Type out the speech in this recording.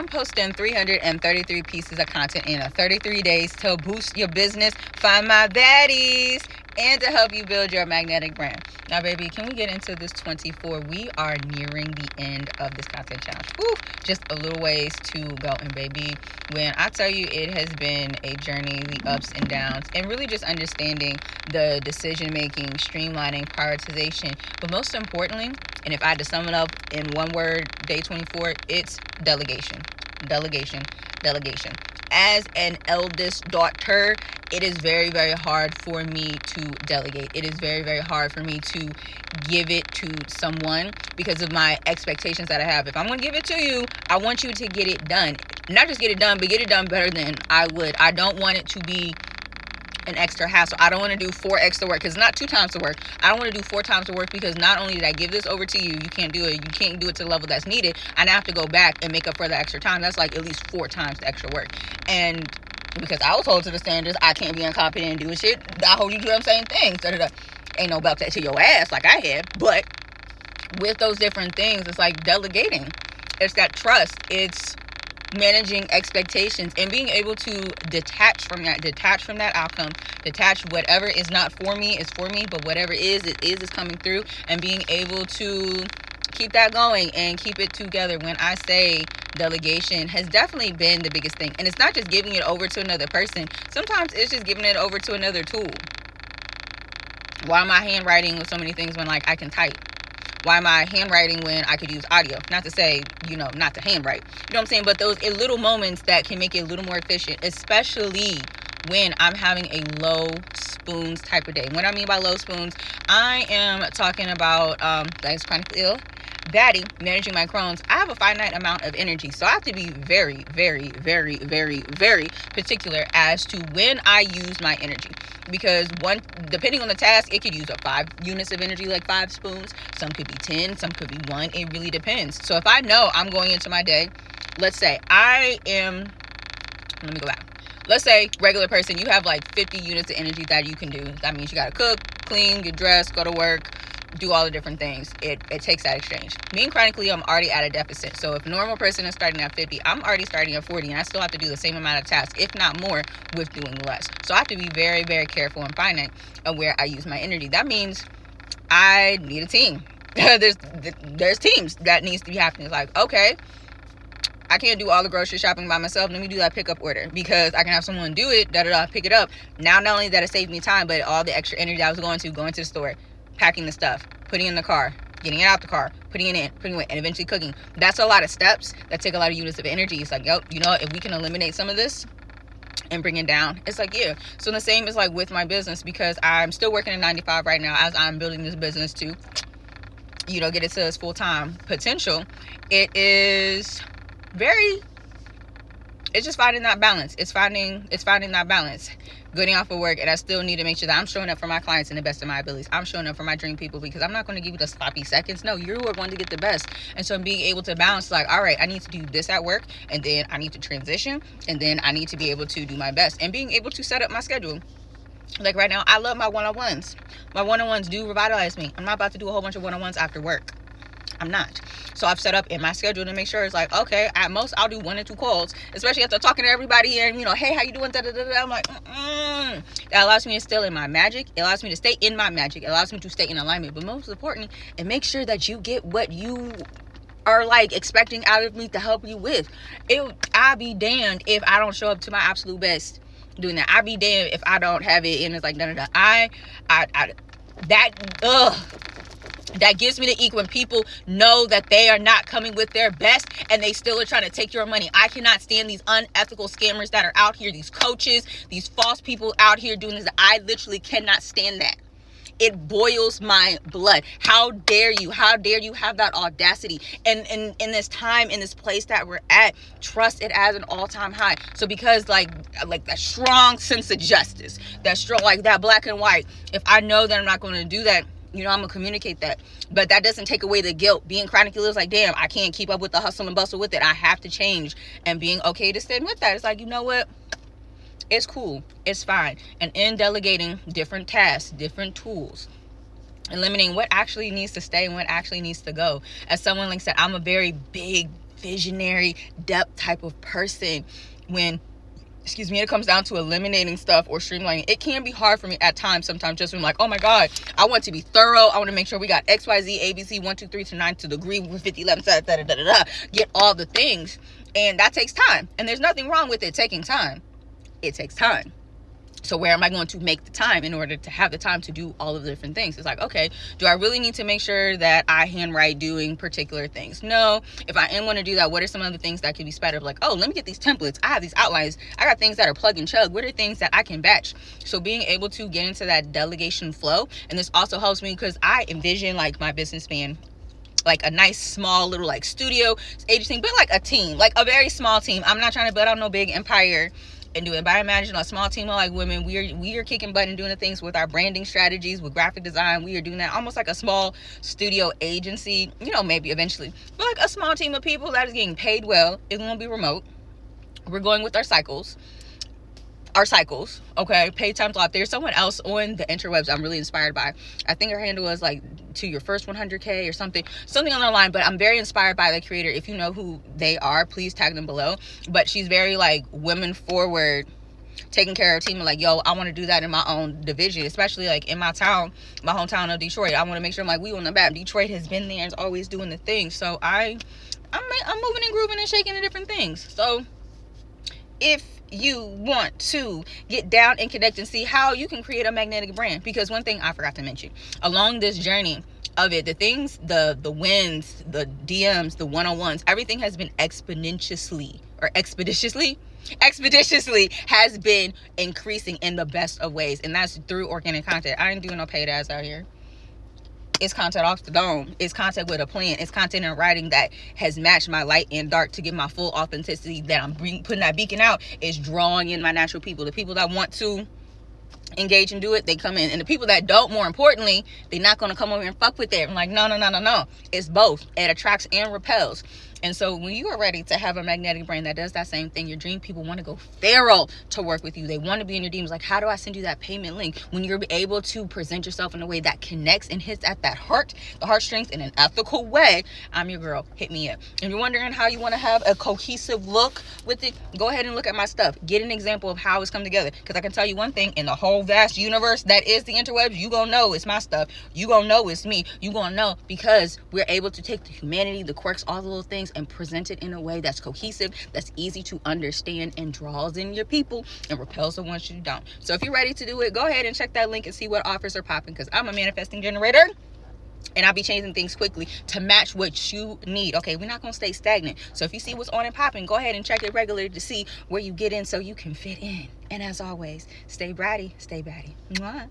I'm posting 333 pieces of content in 33 days to boost your business, find my baddies, and to help you build your magnetic brand. Now, baby, can we get into this 24? We are nearing the end of this content challenge. Whew, just a little ways to go. And baby, when I tell you it has been a journey, the ups and downs, and really just understanding the decision making, streamlining, prioritization, but most importantly, and if I had to sum it up in one word, day 24, it's delegation. Delegation. Delegation. As an eldest daughter, it is very, very hard for me to delegate. It is very, very hard for me to give it to someone because of my expectations that I have. If I'm going to give it to you, I want you to get it done. Not just get it done, but get it done better than I would. I don't want it to be an extra hassle. I don't want to do 4 extra work because it's not 2 times the work. I don't want to do 4 times the work because not only did I give this over to you, you can't do it. You can't do it to the level that's needed. And I have to go back and make up for the extra time. That's like at least 4 times the extra work. And because I was held to the standards, I can't be incompetent and doing shit. I hold you to them same things. Ain't no belt that to your ass like I had. But with those different things, it's like delegating. It's that trust. It's managing expectations and being able to detach from that outcome, detach whatever is not for me is for me, but whatever is coming through, and being able to keep that going and keep it together. When I say delegation has definitely been the biggest thing, and it's not just giving it over to another person. Sometimes it's just giving it over to another tool. Why am I handwriting with so many things when like I can type? Why am I handwriting when I could use audio? Not to say, not to handwrite. You know what I'm saying? But those little moments that can make it a little more efficient, especially when I'm having a low spoons type of day. What I mean by low spoons, I am talking about that is chronically ill, baddie, managing my Crohn's. I have a finite amount of energy, so I have to be very, very, very, very, very particular as to when I use my energy. Because depending on the task, it could use up 5 units of energy, like 5 spoons. Some could be 10, some could be 1. It really depends. So if I know I'm going into my day, let's say let me go back. Let's say regular person, you have like 50 units of energy that you can do. That means you got to cook, clean, get dressed, go to work, do all the different things. It takes that exchange. Me and chronically, I'm already at a deficit. So if a normal person is starting at 50, I'm already starting at 40, and I still have to do the same amount of tasks, if not more, with doing less. So I have to be very, very careful and finite of where I use my energy. That means I need a team. There's teams that needs to be happening. It's like, okay, I can't do all the grocery shopping by myself. Let me do that pickup order because I can have someone do it, pick it up. Now, not only that it saved me time, but all the extra energy I was going to the store, packing the stuff, putting it in the car, getting it out the car, putting it in, putting it away, and eventually cooking. That's a lot of steps that take a lot of units of energy. It's like, if we can eliminate some of this and bring it down, it's like, yeah. So the same is like with my business, because I'm still working at 95 right now as I'm building this business to, get it to its full-time potential. It's just finding that balance. It's finding that balance. Getting off of work, and I still need to make sure that I'm showing up for my clients in the best of my abilities. I'm showing up for my dream people, because I'm not going to give you the sloppy seconds. No, you are going to get the best. And so being able to balance, like, all right, I need to do this at work, and then I need to transition, and then I need to be able to do my best, and being able to set up my schedule. Like right now, I love my one-on-ones. My one-on-ones do revitalize me. I'm not about to do a whole bunch of one-on-ones after work. I'm not. So I've set up in my schedule to make sure it's like, okay, at most I'll do 1 or 2 calls, especially after talking to everybody and, hey, how you doing? I'm like, That allows me to stay in my magic. It allows me to stay in my magic. It allows me to stay in alignment. But most important, it makes sure that you get what you are like expecting out of me to help you with. I'll be damned if I don't show up to my absolute best doing that. I'll be damned if I don't have it and it's like, that gives me the ego when people know that they are not coming with their best and they still are trying to take your money. I cannot stand these unethical scammers that are out here, these coaches, these false people out here doing this. I literally cannot stand that. It boils my blood. How dare you? How dare you have that audacity? And in this time, in this place that we're at, trust it as an all-time high. So because like that strong sense of justice, that strong, like that black and white, if I know that I'm not going to do that, I'm going to communicate that. But that doesn't take away the guilt. Being chronically is like, damn, I can't keep up with the hustle and bustle with it. I have to change. And being okay to stand with that. It's like, you know what? It's cool. It's fine. And in delegating different tasks, different tools, eliminating what actually needs to stay and what actually needs to go. As someone like said, I'm a very big visionary, depth type of person. When it comes down to eliminating stuff or streamlining, it can be hard for me at times sometimes, just when I'm like, oh my god, I want to be thorough, I want to make sure we got XYZ ABC 1 2 3 to 9 to the degree with 50 11 get all the things, and that takes time, and there's nothing wrong with it taking time. It takes time. So where am I going to make the time in order to have the time to do all of the different things? It's like, okay, do I really need to make sure that I handwrite doing particular things? No. If I am going to do that, what are some of the things that can be sped up? Like, oh, let me get these templates. I have these outlines. I got things that are plug and chug. What are things that I can batch? So being able to get into that delegation flow. And this also helps me because I envision like my business being like a nice small little like studio agency, but like a team, like a very small team. I'm not trying to build out no big empire and do it, but I imagine a small team of like women. We are kicking butt and doing the things with our branding strategies, with graphic design. We are doing that almost like a small studio agency, maybe eventually, but like a small team of people that is getting paid well. It's going to be remote. We're going with our cycles, okay? Paid time slot. There's someone else on the interwebs I'm really inspired by. I think her handle was like to your first 100K or something on the line, but I'm very inspired by the creator. If you know who they are, please tag them below. But she's very like women forward, taking care of her team, and like, yo, I want to do that in my own division, especially like in my town, my hometown of Detroit. I want to make sure I'm like, we on the map. Detroit has been there and is always doing the thing. So I'm moving and grooving and shaking the different things. So if you want to get down and connect and see how you can create a magnetic brand, because one thing I forgot to mention along this journey of it, the things, the wins, the DMs, the one-on-ones, everything has been expeditiously has been increasing in the best of ways, and that's through organic content. I ain't doing no paid ads out here. It's content off the dome. It's content with a plan. It's content in writing that has matched my light and dark to get my full authenticity that I'm putting that beacon out. Is drawing in my natural people. The people that want to engage and do it, they come in. And the people that don't, more importantly, they're not going to come over and fuck with it. I'm like, no. It's both. It attracts and repels. And so when you are ready to have a magnetic brand that does that same thing, your dream people want to go feral to work with you. They want to be in your DMs. Like, how do I send you that payment link? When you're able to present yourself in a way that connects and hits at that the heartstrings in an ethical way, I'm your girl. Hit me up. If you're wondering how you want to have a cohesive look with it, go ahead and look at my stuff. Get an example of how it's come together. Because I can tell you one thing, in the whole vast universe that is the interwebs, you gonna know it's my stuff. You gonna know it's me. You gonna know because we're able to take the humanity, the quirks, all the little things, and present it in a way that's cohesive, that's easy to understand, and draws in your people and repels the ones you don't. So if you're ready to do it, go ahead and check that link and see what offers are popping, because I'm a manifesting generator and I'll be changing things quickly to match what you need. Okay, we're not gonna stay stagnant. So if you see what's on and popping, go ahead and check it regularly to see where you get in so you can fit in. And as always, stay bratty, stay batty. Mwah.